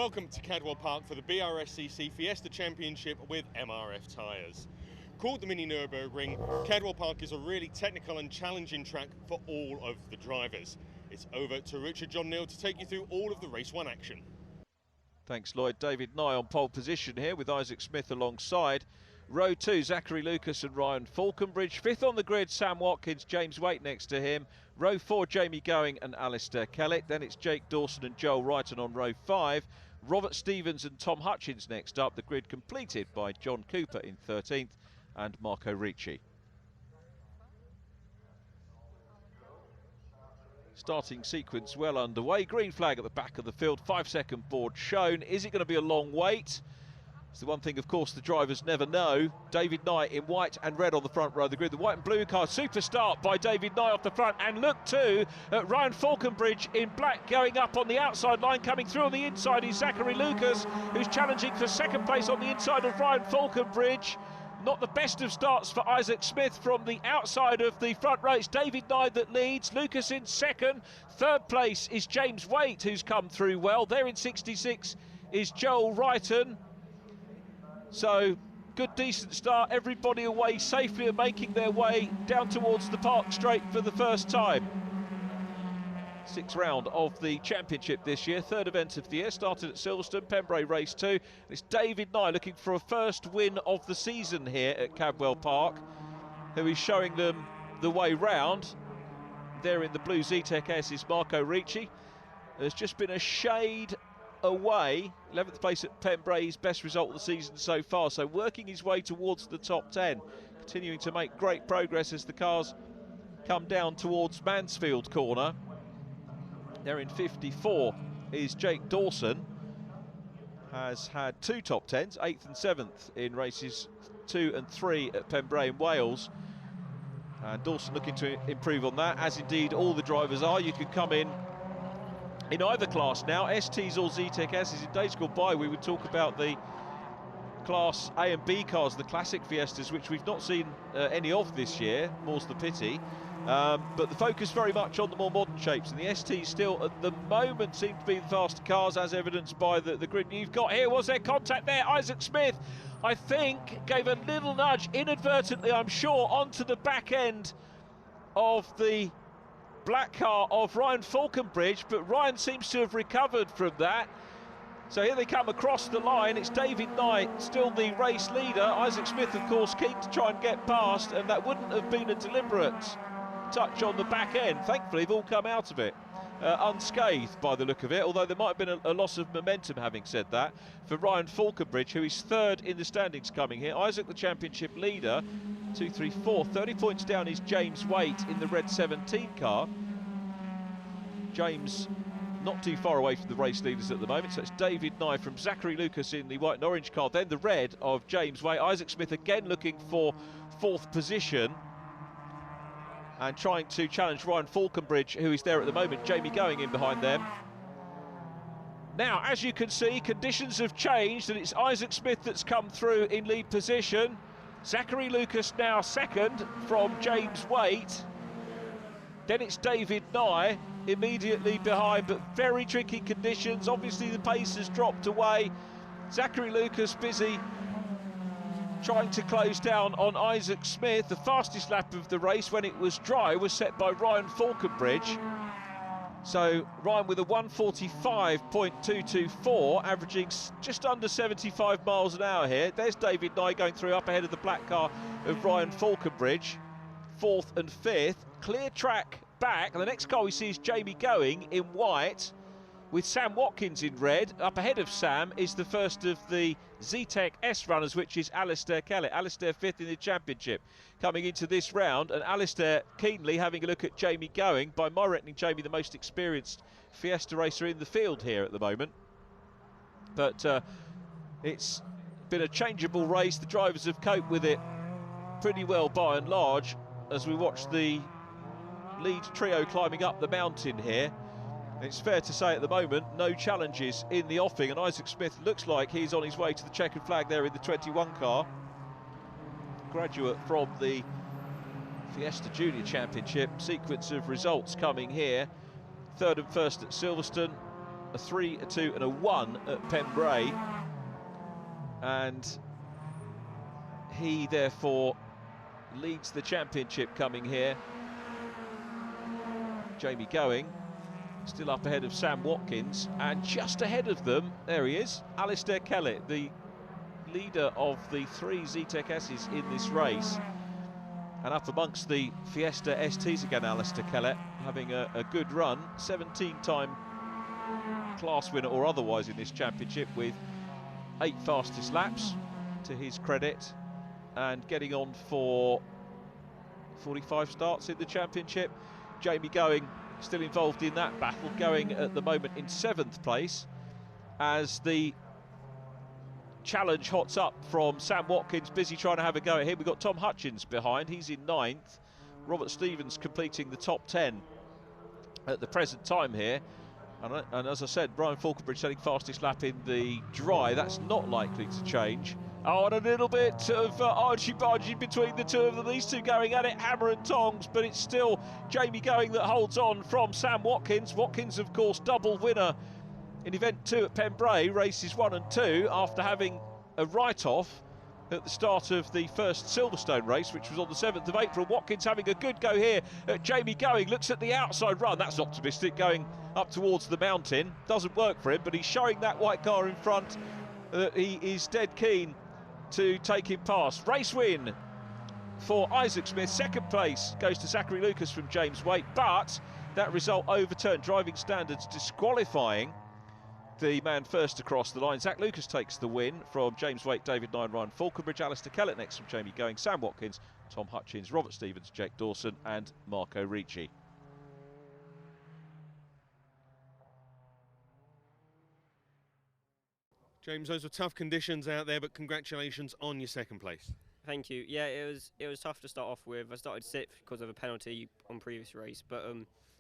Welcome to Cadwell Park for the BRSCC Fiesta Championship with MRF tyres. Called the Mini Nürburgring, Cadwell Park is a really technical and challenging track for all of the drivers. It's over to Richard John Neal to take you through all of the Race 1 action. Thanks, Lloyd. David Nye on pole position here with Isaac Smith alongside. Row 2, Zachary Lucas and Ryan Falconbridge. Fifth on the grid, Sam Watkins, James Waite next to him. Row 4, Jamie Going and Alistair Kellett. Then it's Jake Dawson and Joel Wrighton on row 5. Robert Stevens and Tom Hutchins next up. The grid completed by John Cooper in 13th and Marco Ricci. Starting sequence well underway. Green flag at the back of the field. 5-second board shown. Is it going to be a long wait? It's the one thing, of course, the drivers never know. David Nye in white and red on the front row of the grid. The white and blue car, super start by David Nye off the front. And look too at Ryan Falconbridge in black going up on the outside line. Coming through on the inside is Zachary Lucas, who's challenging for second place on the inside of Ryan Falconbridge. Not the best of starts for Isaac Smith from the outside of the front row. It's David Nye that leads, Lucas in second. Third place is James Waite, who's come through well. There in 66 is Joel Wrighton. So, good decent start, everybody away safely and making their way down towards the Park Straight for the first time. Sixth round of the championship this year, third event of the year, started at Silverstone, Pembrey Race 2. And it's David Nye looking for a first win of the season here at Cadwell Park, who is showing them the way round. There in the blue Zetec S is Marco Ricci. There's just been a shade away, 11th place at Pembrey, his best result of the season so far, so working his way towards the top 10, continuing to make great progress as the cars come down towards Mansfield corner. There in 54 is Jake Dawson, has had two top 10s, 8th and 7th in races 2 and 3 at Pembrey in Wales, and Dawson looking to improve on that, as indeed all the drivers are. You can come in either class now, STs or Zetec S's. In days gone by we would talk about the Class A and B cars, the classic Fiestas, which we've not seen any of this year, more's the pity. But the focus very much on the more modern shapes, and the STs still at the moment seem to be the faster cars, as evidenced by the grid you've got here. Was there contact there? Isaac Smith, I think, gave a little nudge, inadvertently I'm sure, onto the back end of the black car of Ryan Falconbridge, but Ryan seems to have recovered from that. So here they come across the line. It's David Nye, still the race leader. Isaac Smith, of course, keen to try and get past, and that wouldn't have been a deliberate touch on the back end. Thankfully, they've all come out of it unscathed by the look of it, although there might have been a loss of momentum, having said that, for Ryan Falconbridge, who is third in the standings coming here. Isaac, the championship leader, 2, 3, 4. 30 points down is James Waite in the red 17 car. James not too far away from the race leaders at the moment, so it's David Nye from Zachary Lucas in the white and orange car, then the red of James Waite. Isaac Smith again looking for fourth position and trying to challenge Ryan Falconbridge, who is there at the moment. Jamie Going in behind them. Now, as you can see, conditions have changed, and it's Isaac Smith that's come through in lead position. Zachary Lucas now second from James Waite. Then it's David Nye immediately behind, but very tricky conditions. Obviously the pace has dropped away. Zachary Lucas busy trying to close down on Isaac Smith. The fastest lap of the race when it was dry was set by Ryan Falconbridge. So Ryan with a 1:45.224, averaging just under 75 miles an hour here. There's David Nye going through up ahead of the black car of Ryan Falconbridge, 4th and 5th. Clear track back, and the next car we see is Jamie Going in white with Sam Watkins in red. Up ahead of Sam is the first of the Zetec S runners, which is Alistair Kellett. Alistair 5th in the championship coming into this round, and Alistair keenly having a look at Jamie Going. By my reckoning, Jamie the most experienced Fiesta racer in the field here at the moment. But it's been a changeable race. The drivers have coped with it pretty well by and large as we watch the lead trio climbing up the mountain here. It's fair to say at the moment, no challenges in the offing, and Isaac Smith looks like he's on his way to the checkered flag there in the 21 car. Graduate from the Fiesta Junior Championship. Sequence of results coming here. Third and first at Silverstone, a 3, a 2 and a 1 at Pembrey, and he therefore leads the championship coming here. Jamie Going still up ahead of Sam Watkins, and just ahead of them, there he is, Alistair Kellett, the leader of the 3 Zetec S's in this race. And up amongst the Fiesta STs again, Alistair Kellett, having a good run, 17-time class winner or otherwise in this championship, with 8 fastest laps to his credit, and getting on for 45 starts in the championship. Jamie Going still involved in that battle, going at the moment in 7th place as the challenge hots up from Sam Watkins, busy trying to have a go at him. We've got Tom Hutchins behind, he's in 9th. Robert Stevens completing the top 10 at the present time here. And as I said, Brian Falconbridge setting fastest lap in the dry. That's not likely to change. Oh, and a little bit of argy-bargy between the two of them. These two going at it, hammer and tongs, but it's still Jamie Going that holds on from Sam Watkins. Watkins, of course, double winner in event 2 at Pembrey, races 1 and 2, after having a write-off at the start of the first Silverstone race, which was on the 7th of April. Watkins having a good go here at Jamie Going, looks at the outside run, that's optimistic, going up towards the mountain. Doesn't work for him, but he's showing that white car in front that he is dead keen to take him past. Race win for Isaac Smith. 2nd place goes to Zachary Lucas from James Waite, but that result overturned, driving standards disqualifying the man first across the line. Zach Lucas takes the win from James Waite, David Nye, Ryan Falconbridge. Alistair Kellett next from Jamie Going, Sam Watkins, Tom Hutchins, Robert Stevens, Jake Dawson and Marco Ricci. James, those were tough conditions out there, but congratulations on your 2nd place. Thank you. Yeah, it was tough to start off with. I started 6th because of a penalty on previous race, but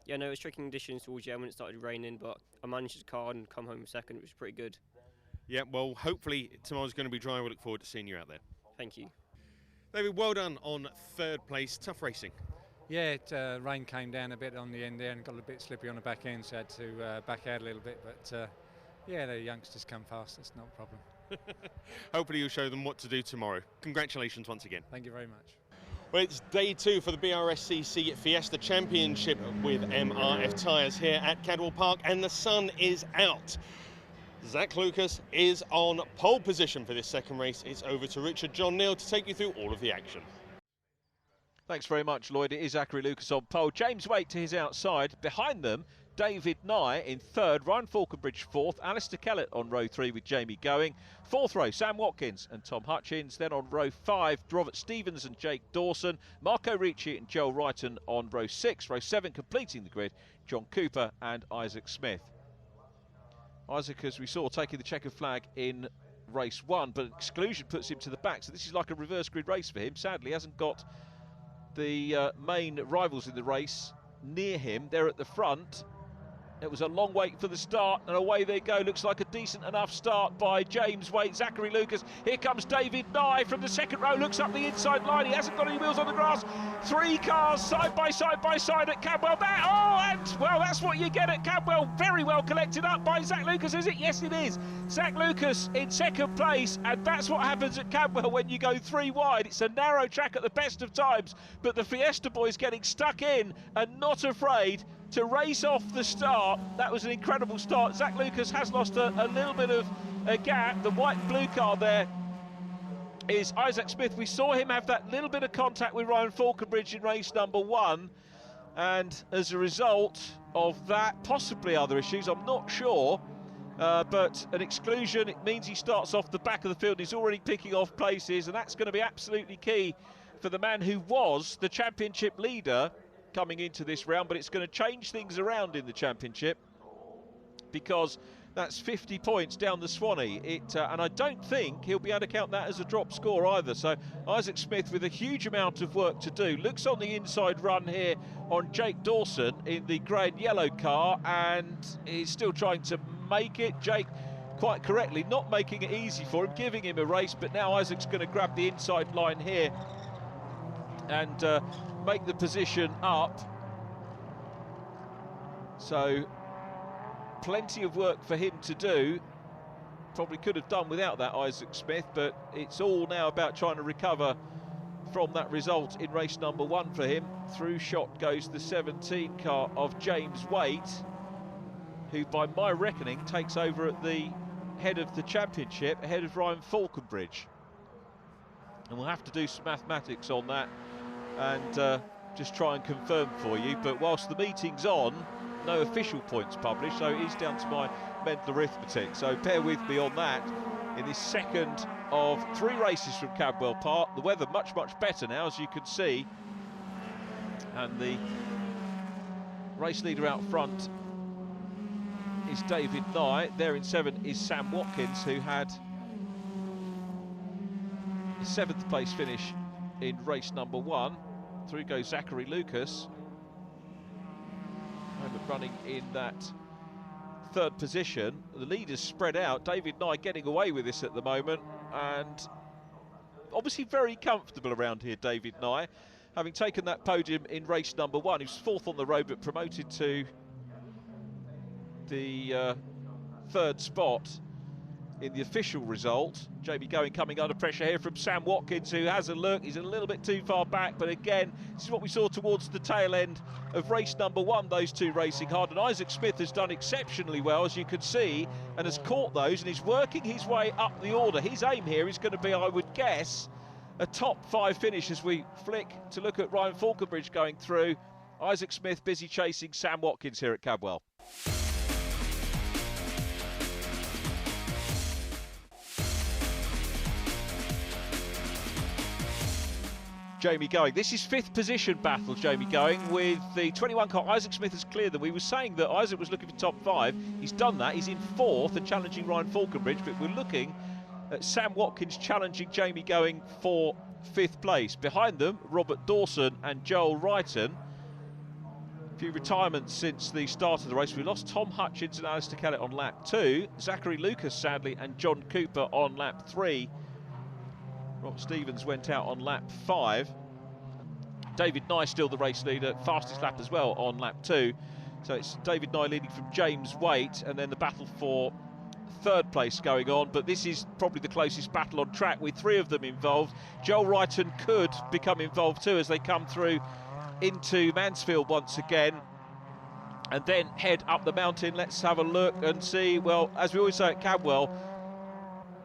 yeah, no, it was tricky conditions towards the end when it started raining, but I managed the car and come home 2nd, which was pretty good. Yeah, well, hopefully tomorrow's going to be dry. We look forward to seeing you out there. Thank you. David, well done on 3rd place. Tough racing. Yeah, rain came down a bit on the end there and got a bit slippy on the back end, so I had to back out a little bit, but yeah, the youngsters come fast, that's not a problem. Hopefully you'll show them what to do tomorrow. Congratulations once again. Thank you very much. Well, it's day 2 for the BRSCC Fiesta Championship with MRF tyres here at Cadwell Park, and the sun is out. Zach Lucas is on pole position for this 2nd race. It's over to Richard John Neal to take you through all of the action. Thanks very much, Lloyd. It is Zachary Lucas on pole. James Waite to his outside. Behind them, David Nye in 3rd, Ryan Falconbridge 4th, Alistair Kellett on row 3 with Jamie Going. 4th row, Sam Watkins and Tom Hutchins. Then on row 5, Robert Stevens and Jake Dawson, Marco Ricci and Joel Wrighton on row 6. Row 7 completing the grid, John Cooper and Isaac Smith. Isaac, as we saw, taking the checkered flag in race 1, but exclusion puts him to the back, so this is like a reverse grid race for him. Sadly, hasn't got the main rivals in the race near him. They're at the front. It was a long wait for the start, and away they go. Looks like a decent enough start by James Waite, Zachary Lucas. Here comes David Nye from the 2nd row, looks up the inside line. He hasn't got any wheels on the grass. 3 cars side by side at Cadwell. Well, that's what you get at Cadwell. Very well collected up by Zach Lucas, is it? Yes, it is. Zach Lucas in 2nd place, and that's what happens at Cadwell when you go 3 wide. It's a narrow track at the best of times, but the Fiesta boys getting stuck in and not afraid to race off the start. That was an incredible start. Zach Lucas has lost a little bit of a gap. The white and blue car there is Isaac Smith. We saw him have that little bit of contact with Ryan Falconbridge in race number 1, and as a result of that, possibly other issues, I'm not sure, but an exclusion, it means he starts off the back of the field. He's already picking off places, and that's going to be absolutely key for the man who was the championship leader coming into this round, but it's going to change things around in the championship because that's 50 points down the Swanee. And I don't think he'll be able to count that as a drop score either. So Isaac Smith with a huge amount of work to do. Looks on the inside run here on Jake Dawson in the grey and yellow car, and he's still trying to make it. Jake, quite correctly, not making it easy for him, giving him a race, but now Isaac's going to grab the inside line here and make the position up. So plenty of work for him to do. Probably could have done without that Isaac Smith, but it's all now about trying to recover from that result in race number 1 for him. Through shot goes the 17 car of James Waite, who by my reckoning takes over at the head of the championship, ahead of Ryan Falconbridge. And we'll have to do some mathematics on that and just try and confirm for you. But whilst the meeting's on, no official points published, so it is down to my mental arithmetic. So bear with me on that. In this second of 3 races from Cadwell Park, the weather much better now, as you can see. And the race leader out front is David Nye. There in 7 is Sam Watkins, who had a 7th place finish in race number 1. Through goes Zachary Lucas. Running in that 3rd position. The leaders spread out. David Nye getting away with this at the moment, and obviously very comfortable around here, David Nye, having taken that podium in race number 1. He was 4th on the road but promoted to the 3rd spot in the official result. Jamie Going coming under pressure here from Sam Watkins, who has a look. He's a little bit too far back, but again, this is what we saw towards the tail end of race number 1, those 2 racing hard. And Isaac Smith has done exceptionally well, as you can see, and has caught those, and he's working his way up the order. His aim here is going to be, I would guess, a top 5 finish as we flick to look at Ryan Falconbridge going through. Isaac Smith busy chasing Sam Watkins here at Cadwell. Jamie Going. This is 5th position battle, Jamie Going, with the 21 car. Isaac Smith has cleared them. We were saying that Isaac was looking for top 5. He's done that. He's in 4th and challenging Ryan Falconbridge, but we're looking at Sam Watkins challenging Jamie Going for 5th place. Behind them, Robert Dawson and Joel Wrighton. A few retirements since the start of the race. We lost Tom Hutchins and Alistair Kellett on lap 2. Zachary Lucas, sadly, and John Cooper on lap 3. Rob Stevens went out on lap 5. David Nye still the race leader, fastest lap as well on lap 2. So it's David Nye leading from James Waite, and then the battle for 3rd place going on. But this is probably the closest battle on track, with 3 of them involved. Joel Wrighton could become involved too as they come through into Mansfield once again and then head up the mountain. Let's have a look and see. Well, as we always say at Cadwell,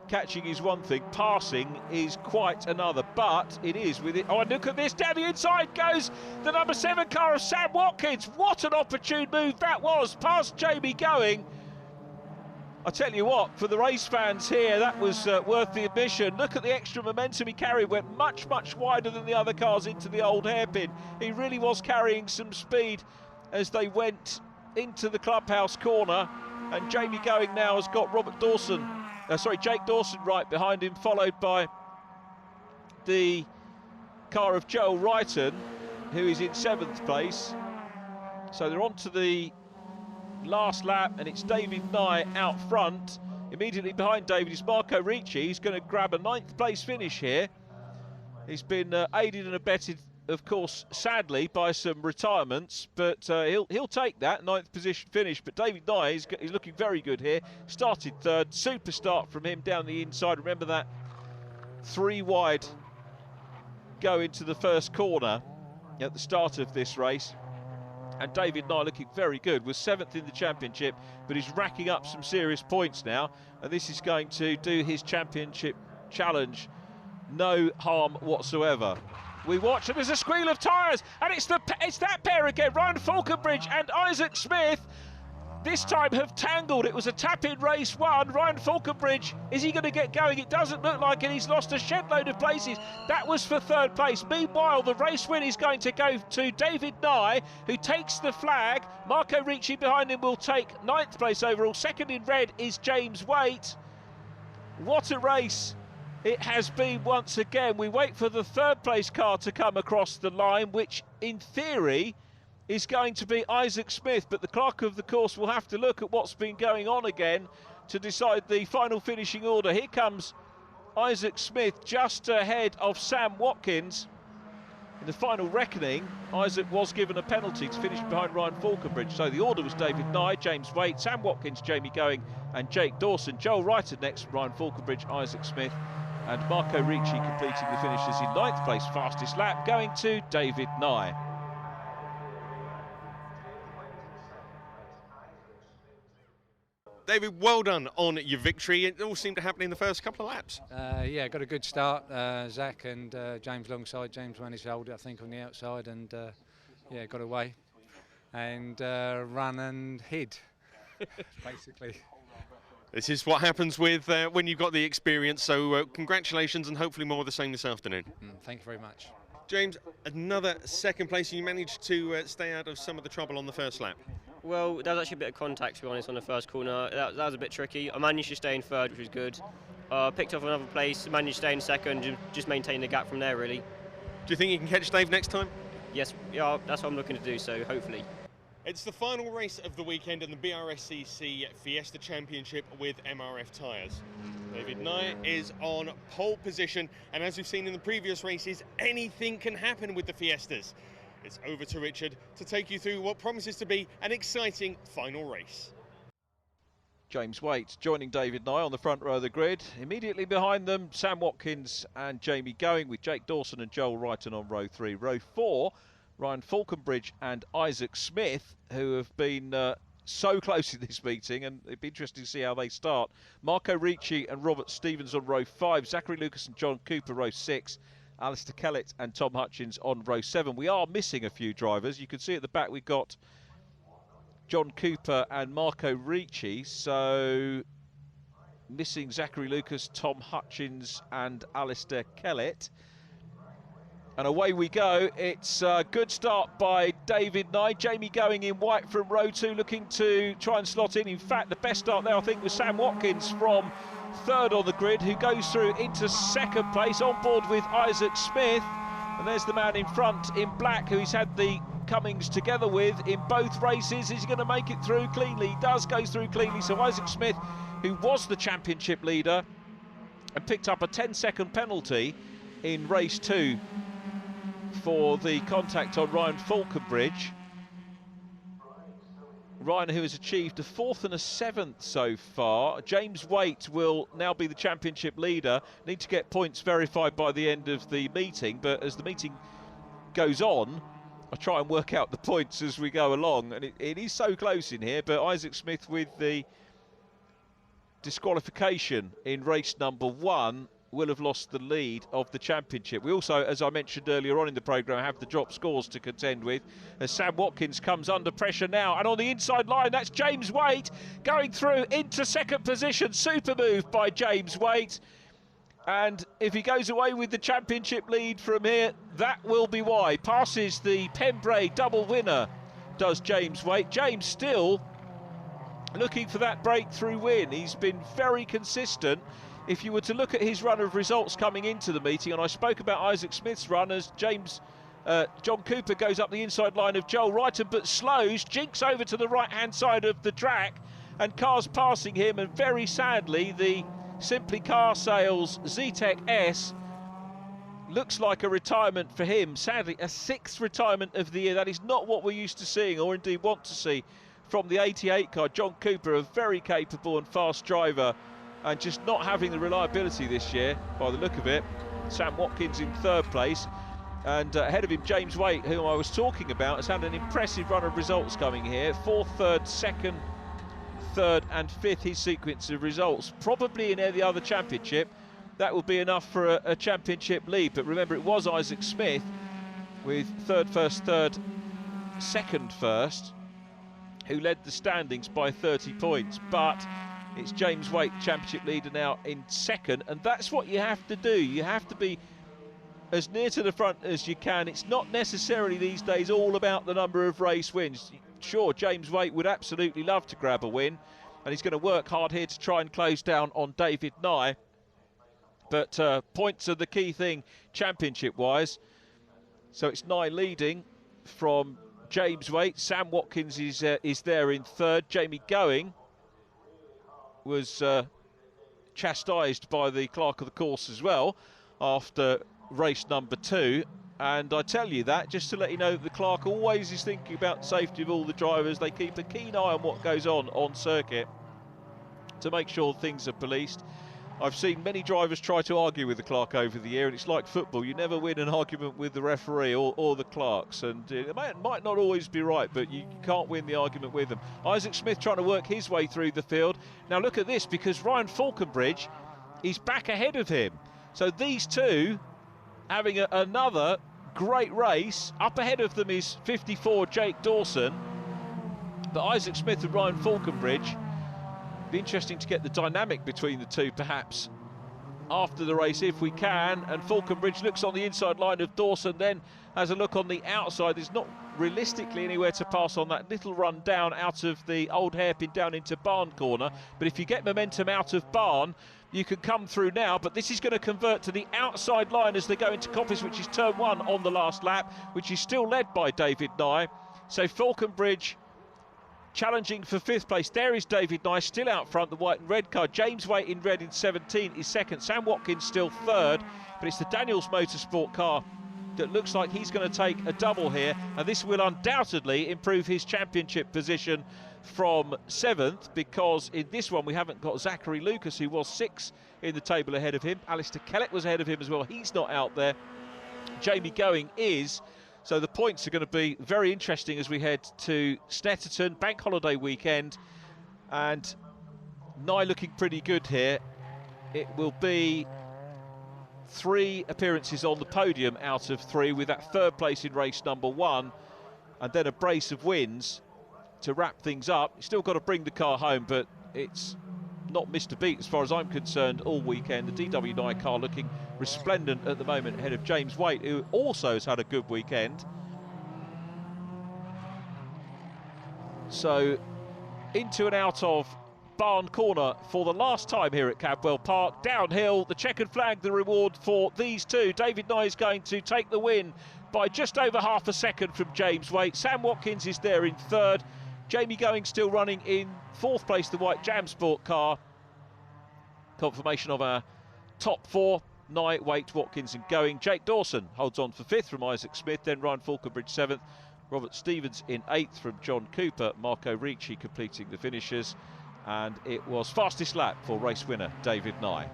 catching is one thing, passing is quite another, but it is with it. Oh, and look at this, down the inside goes the number 7 car of Sam Watkins. What an opportune move that was, past Jamie Going. I tell you what, for the race fans here, that was worth the admission. Look at the extra momentum he carried, went much wider than the other cars into the old hairpin. He really was carrying some speed as they went into the clubhouse corner, and Jamie Going now has got Jake Dawson right behind him, followed by the car of Joel Wrighton, who is in 7th place. So they're on to the last lap, and it's David Nye out front. Immediately behind David is Marco Ricci. He's going to grab a 9th place finish here. He's been aided and abetted, of course, sadly, by some retirements, but he'll take that 9th position finish. But David Nye is looking very good here. Started 3rd, super start from him down the inside. Remember that 3 wide go into the first corner at the start of this race. And David Nye looking very good, was 7th in the championship, but he's racking up some serious points now, and this is going to do his championship challenge no harm whatsoever. We watch, and there's a squeal of tyres, and it's that pair again, Ryan Falconbridge and Isaac Smith. This time have tangled. It was a tap-in race 1. Ryan Falconbridge, is he going to get going? It doesn't look like it. He's lost a shed load of places. That was for 3rd place. Meanwhile, the race win is going to go to David Nye, who takes the flag. Marco Ricci behind him will take 9th place overall. 2nd in red is James Waite. What a race it has been once again. We wait for the 3rd place car to come across the line, which in theory is going to be Isaac Smith, but the clerk of the course will have to look at what's been going on again to decide the final finishing order. Here comes Isaac Smith just ahead of Sam Watkins, In the final reckoning, Isaac was given a penalty to finish behind Ryan Falconbridge. So the order was David Nye, James Waite, Sam Watkins, Jamie Going and Jake Dawson. Joel Reiter next, Ryan Falconbridge, Isaac Smith and Marco Ricci completing the finishes in 9th place, fastest lap, going to David Nye. David, well done on your victory. It all seemed to happen in the first couple of laps. Yeah, got a good start. Zach and James alongside. James managed to hold it, I think, on the outside, and yeah, got away and run and hid, basically. This is what happens with when you've got the experience, so congratulations and hopefully more of the same this afternoon. Thank you very much. James, another second place. You managed to stay out of some of the trouble on the first lap. Well, there was actually a bit of contact, to be honest, on the first corner. That was a bit tricky. I managed to stay in third, which was good. Picked off another place, managed to stay in second, and just maintain the gap from there, really. Do you think you can catch Dave next time? Yes, yeah, that's what I'm looking to do, so hopefully. It's the final race of the weekend in the BRSCC Fiesta Championship with MRF tyres. David Nye is on pole position, and as we've seen in the previous races, anything can happen with the Fiestas. It's over to Richard to take you through what promises to be an exciting final race. James Waite joining David Nye on the front row of the grid. Immediately behind them, Sam Watkins and Jamie Going, with Jake Dawson and Joel Reiter on row 3. Row 4, Ryan Falconbridge and Isaac Smith, who have been so close in this meeting, and it'd be interesting to see how they start. Marco Ricci and Robert Stevens on row 5, Zachary Lucas and John Cooper row 6, Alistair Kellett and Tom Hutchins on row 7. We are missing a few drivers. You can see at the back we've got John Cooper and Marco Ricci, so missing Zachary Lucas, Tom Hutchins and Alistair Kellett. And away we go. It's a good start by David Nye. Jamie Going in white from row 2, looking to try and slot in. In fact, the best start there, I think, was Sam Watkins from third on the grid, who goes through into second place on board with Isaac Smith. And there's the man in front in black who he's had the Cummings together with in both races. Is he going to make it through cleanly? He does, goes through cleanly. So Isaac Smith, who was the championship leader and picked up a 10-second penalty in race 2 for the contact on Ryan Falconbridge. Ryan, who has achieved a 4th and a 7th so far. James Waite will now be the championship leader. Need to get points verified by the end of the meeting, but as the meeting goes on, I try and work out the points as we go along, and it is so close in here. But Isaac Smith with the disqualification in race number 1 will have lost the lead of the championship. We also, as I mentioned earlier on in the programme, have the drop scores to contend with as Sam Watkins comes under pressure now, and on the inside line that's James Waite going through into second position. Super move by James Waite, and if he goes away with the championship lead from here, that will be why. Passes the Pembrey double winner, does James Waite. James still looking for that breakthrough win. He's been very consistent. If you were to look at his run of results coming into the meeting, and I spoke about Isaac Smith's run as John Cooper goes up the inside line of Joel Reiter, but slows, jinks over to the right-hand side of the track, and cars passing him, and very sadly, the Simply Car Sales Z-Tech S looks like a retirement for him. Sadly, a 6th retirement of the year. That is not what we're used to seeing, or indeed want to see, from the 88 car. John Cooper, a very capable and fast driver, and just not having the reliability this year, by the look of it. Sam Watkins in 3rd place, and ahead of him James Waite, whom I was talking about, has had an impressive run of results coming here. 4th, 3rd, 2nd, 3rd and 5th, his sequence of results. Probably in any other championship, that will be enough for a championship lead. But remember, it was Isaac Smith with 3rd, 1st, 3rd, 2nd, 1st, who led the standings by 30 points. But it's James Waite, championship leader, now in 2nd, and that's what you have to do. You have to be as near to the front as you can. It's not necessarily these days all about the number of race wins. Sure, James Waite would absolutely love to grab a win, and he's going to work hard here to try and close down on David Nye. But points are the key thing championship-wise. So it's Nye leading from James Waite. Sam Watkins is there in 3rd. Jamie Going was chastised by the clerk of the course as well after race number 2, And I tell you that just to let you know that the clerk always is thinking about the safety of all the drivers. They keep a keen eye on what goes on circuit to make sure things are policed. I've seen many drivers try to argue with the clerk over the year, and it's like football. You never win an argument with the referee or the clerks, and it might not always be right, but you can't win the argument with them. Isaac Smith trying to work his way through the field. Now look at this, because Ryan Falconbridge is back ahead of him. So these two having another great race. Up ahead of them is 54 Jake Dawson, but Isaac Smith and Ryan Falconbridge, be interesting to get the dynamic between the two perhaps after the race if we can. And Falconbridge looks on the inside line of Dawson, then has a look on the outside. There's not realistically anywhere to pass on that little run down out of the old hairpin down into Barn Corner, but if you get momentum out of Barn, you can come through now. But this is going to convert to the outside line as they go into Coppice, which is turn 1 on the last lap, which is still led by David Nye. So Falconbridge challenging for 5th place. There is David Nye still out front, the white and red car. James Waite in red in 17 is second. Sam Watkins still third, but it's the Daniels Motorsport car that looks like he's going to take a double here, and this will undoubtedly improve his championship position from 7th, because in this one we haven't got Zachary Lucas, who was 6th in the table ahead of him. Alistair Kellett was ahead of him as well. He's not out there. Jamie Going is. So the points are going to be very interesting as we head to Snetterton, bank holiday weekend, and Nye looking pretty good here. It will be 3 appearances on the podium out of 3, with that 3rd place in race number 1, and then a brace of wins to wrap things up. You've still got to bring the car home, but it's not missed a beat as far as I'm concerned all weekend. The DW Nye car looking resplendent at the moment ahead of James Waite, who also has had a good weekend. So into and out of Barn Corner for the last time here at Cadwell Park. Downhill, the checkered flag, the reward for these two. David Nye is going to take the win by just over half a second from James Waite. Sam Watkins is there in 3rd. Jamie Going still running in 4th place, the white Jam Sport car. Confirmation of our top 4. Nye, Waite, Watkins and Going. Jake Dawson holds on for 5th from Isaac Smith, then Ryan Falconbridge 7th. Robert Stevens in 8th from John Cooper. Marco Ricci completing the finishes. And it was fastest lap for race winner David Nye.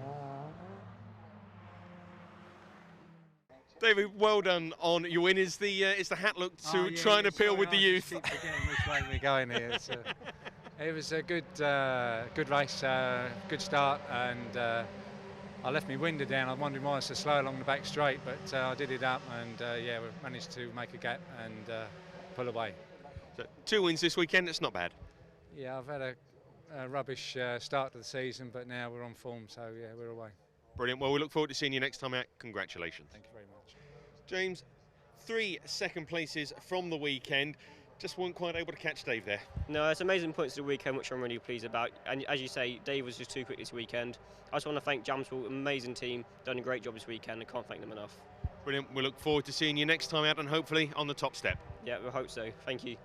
David, well done on your win. Is the hat look to try and appeal with the youth? Keep forgetting which way we're going here. It was a good race, good start, and I left my window down. I was wondering why it's so slow along the back straight, but I did it up, and yeah, we managed to make a gap and pull away. So 2 wins this weekend. It's not bad. Yeah, I've had a rubbish start to the season, but now we're on form, so yeah, we're away. Brilliant. Well, we look forward to seeing you next time out. Congratulations. Thank you very much. James, 3 second places from the weekend. Just weren't quite able to catch Dave there. No, it's amazing points to the weekend, which I'm really pleased about. And as you say, Dave was just too quick this weekend. I just want to thank Jamsport, amazing team, done a great job this weekend. I can't thank them enough. Brilliant. We look forward to seeing you next time out, and hopefully on the top step. Yeah, we hope so. Thank you.